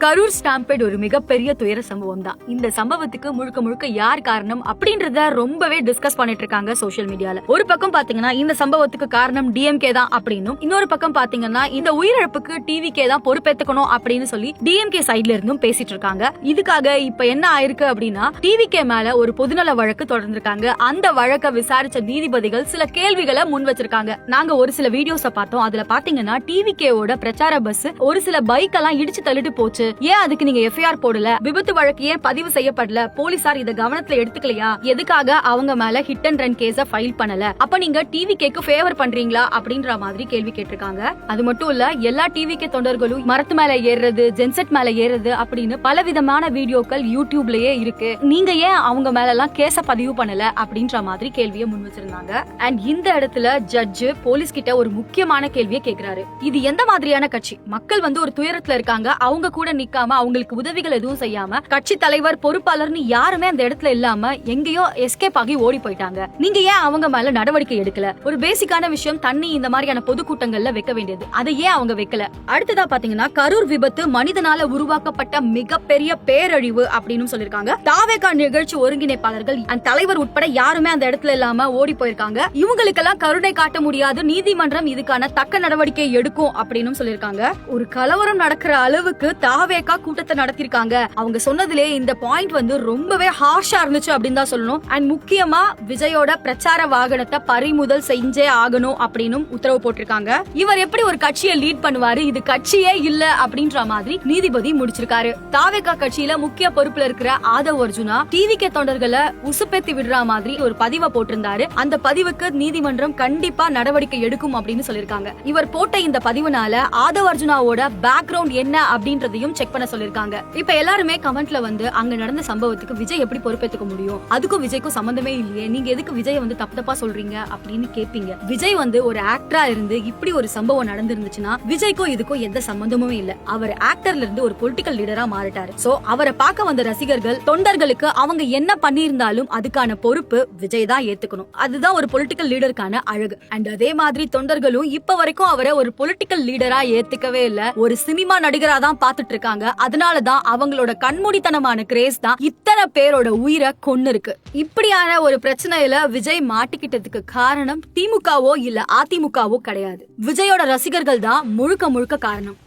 Karur stampede ஒரு மிகப்பெரிய துயர சம்பவம் தான். இந்த சம்பவத்துக்கு முழுக்க முழுக்க யார் காரணம் அப்படின்றத ரொம்பவே டிஸ்கஸ் பண்ணிட்டு இருக்காங்க சோசியல் மீடியால. ஒரு பக்கம் பாத்தீங்கன்னா இந்த சம்பவத்துக்கு காரணம் டிஎம்கே தான் அப்படின்னும், இன்னொரு பக்கம் பாத்தீங்கன்னா இந்த உயிரிழப்புக்கு டிவிகே தான் பொறுப்பேற்றுக்கணும் அப்படின்னு சொல்லி டிஎம்கே சைட்ல இருந்தும் பேசிட்டு இருக்காங்க. இதுக்காக இப்ப என்ன ஆயிருக்கு அப்படின்னா, டிவிகே மேல ஒரு பொதுநல வழக்கு தொடர்ந்திருக்காங்க. அந்த வழக்கை விசாரிச்ச நீதிபதிகள் சில கேள்விகளை முன் வச்சிருக்காங்க. நாங்க ஒரு சில வீடியோஸ பார்த்தோம். அதுல பாத்தீங்கன்னா டிவிகேவோட பிரச்சார பஸ் ஒரு சில பைக் எல்லாம் இடிச்சு தள்ளிட்டு போச்சு. ஏன் அதுக்கு நீங்க எஃப்ஐஆர் போடல? விபத்து வழக்கு ஏன் பதிவு செய்யப்படல? போலீசார் இத கவனத்துல எடுத்துக்கலையா? எதுக்காக அவங்க மேல hit and run case file பண்ணல? அப்ப நீங்க டிவிகேக்கு ஃபேவர் பண்றீங்களா அப்படின்ற மாதிரி கேள்வி கேட்டிருக்காங்க. அது மட்டும் இல்ல, எல்லா டிவிகே தொண்டர்களும் மரத்து மேல ஏறுறது, ஜென்செட் மேல ஏறுறது அப்படின்னு பல விதமான வீடியோக்கள் யூடியூப்லயே இருக்கு. நீங்க ஏன் அவங்க மேல எல்லாம் கேஸ பதிவு பண்ணல அப்படின்ற மாதிரி கேள்வியை முன் வச்சிருந்தாங்க. அண்ட் இந்த இடத்துல ஜட்ஜ் போலீஸ் கிட்ட ஒரு முக்கியமான கேள்வியை கேக்குறாரு. இது எந்த மாதிரியான கட்சி? மக்கள் ஒரு துயரத்துல இருக்காங்க, அவங்க கூட நிக்காம அவங்களுக்கு உதவிகள் எதுவும் செய்யாம கட்சி தலைவர் பொறுப்பாளர்னு யாருமே அந்த இடத்துல இல்லாம எங்கேயோ எஸ்கேப் ஆகி ஓடி போயிட்டாங்க. நீங்க ஏன் அவங்க மேல நடவடிக்கை எடுக்கல? ஒரு பேசிக்கான விஷயம், தண்ணி இந்த மாதிரியான பொதுக்கூட்டங்கள்ல வைக்க வேண்டியது, அதை ஏன் அவங்க வைக்கல? அடுத்ததா பாத்தீங்கன்னா, கரூர் விபத்து மனிதனால உருவாக்கப்பட்ட மிகப்பெரிய பேரழிவு அப்படின்னு சொல்லிருக்காங்க. தாவேகா நிகழ்ச்சி ஒருங்கிணைப்பாளர்கள் அந்த தலைவர் உட்பட யாருமே அந்த இடத்துல இல்லாம ஓடி போயிருக்காங்க. இவங்களுக்கெல்லாம் கருணை காட்ட முடியாது, நீதிமன்றம் இதுக்கான தக்க நடவடிக்கை எடுக்கும் அப்படின்னு சொல்லிருக்காங்க. ஒரு கலவரம் நடக்கிற அளவுக்கு தாவேகா கூட்டத்தை நடத்திருக்காங்க. அவங்க சொன்னதிலே இந்த பாயிண்ட் ரொம்பவே ஹார்ஷா இருந்துச்சு அப்படின்னு தான் சொல்லணும். அண்ட் முக்கியமா விஜயோட பிரச்சார வாகனத்தை பறிமுதல் செஞ்சே ஆகணும் அப்படின்னு உத்தரவு போட்டிருக்காங்க. இவர் எப்படி ஒரு கட்சியை லீட் பண்ணுவாரு? இது கட்சியே இல்ல அப்படின்ற மாதிரி நீதிபதி முடிச்சிருக்காரு. தாவேகா கட்சியில முக்கிய பொறுப்புல இருக்கிற ஆதவ் அர்ஜுனா டிவிகே தொண்டர்களை உசுப்பேத்தி விடுற மாதிரி ஒரு பதிவை போட்டிருந்தாரு. அந்த பதிவுக்கு நீதிமன்றம் கண்டிப்பா நடவடிக்கை எடுக்கும் அப்படின்னு சொல்லிருக்காங்க. இவர் போட்ட இந்த பதிவுனால ஆதவ் அர்ஜுனாவோட பேக்ரவுண்ட் என்ன அப்படின்றதையும் செக் பண்ண சொல்லிருக்காங்க. இப்ப எல்லாருமே கமெண்ட்ல அங்க நடந்த சம்பவத்துக்கு விஜய் எப்படி பொறுப்பேற்றுக்க முடியும்? அதுக்கும் விஜய்க்கும் சம்பந்தமே இல்லையே, நீங்க எதுக்கு விஜய் தப்பு தப்பா சொல்றீங்க அப்படின்னு கேப்பீங்க. விஜய் ஒரு ஆக்டரா இருந்து இப்படி ஒரு சம்பவம் நடந்திருந்துச்சுன்னா விஜய்க்கும் இதுக்கும் எந்த சம்பந்தமுமே இல்ல. அவர் ஆக்டர்ல இருந்து ஒரு பொலிட்டிக்கல் லீடரா மாறிட்டாரு. சோ அவரை பார்க்க வந்த ரசிகர்கள் தொண்டர்களுக்கு அவங்க என்ன பண்ணிருந்தாலும் அதுக்கான பொறுப்பு விஜய் தான் ஏத்துக்கணும். அதுதான் ஒரு பொலிட்டிக்கல் லீடருக்கான அழகு. அண்ட் அதே மாதிரி தொண்டர்களும் இப்ப வரைக்கும் அவரை ஒரு பொலிட்டிக்கல் லீடரா ஏத்துக்கவே இல்ல, ஒரு சினிமா நடிகரா தான் பாத்துட்டு இருக்காங்க. அதனாலதான் அவங்களோட கண்மூடித்தனமான கிரேஸ் தான் இத்தனை பேரோட உயிரை கொன்னு இருக்கு. இப்படியான ஒரு பிரச்சனையில விஜய் மாட்டிக்கிட்டதுக்கு காரணம் திமுகவோ இல்ல அதிமுகவோ கிடையாது. விஜயோட ரசிகர்கள் தான் முழுக்க முழுக்க காரணம்.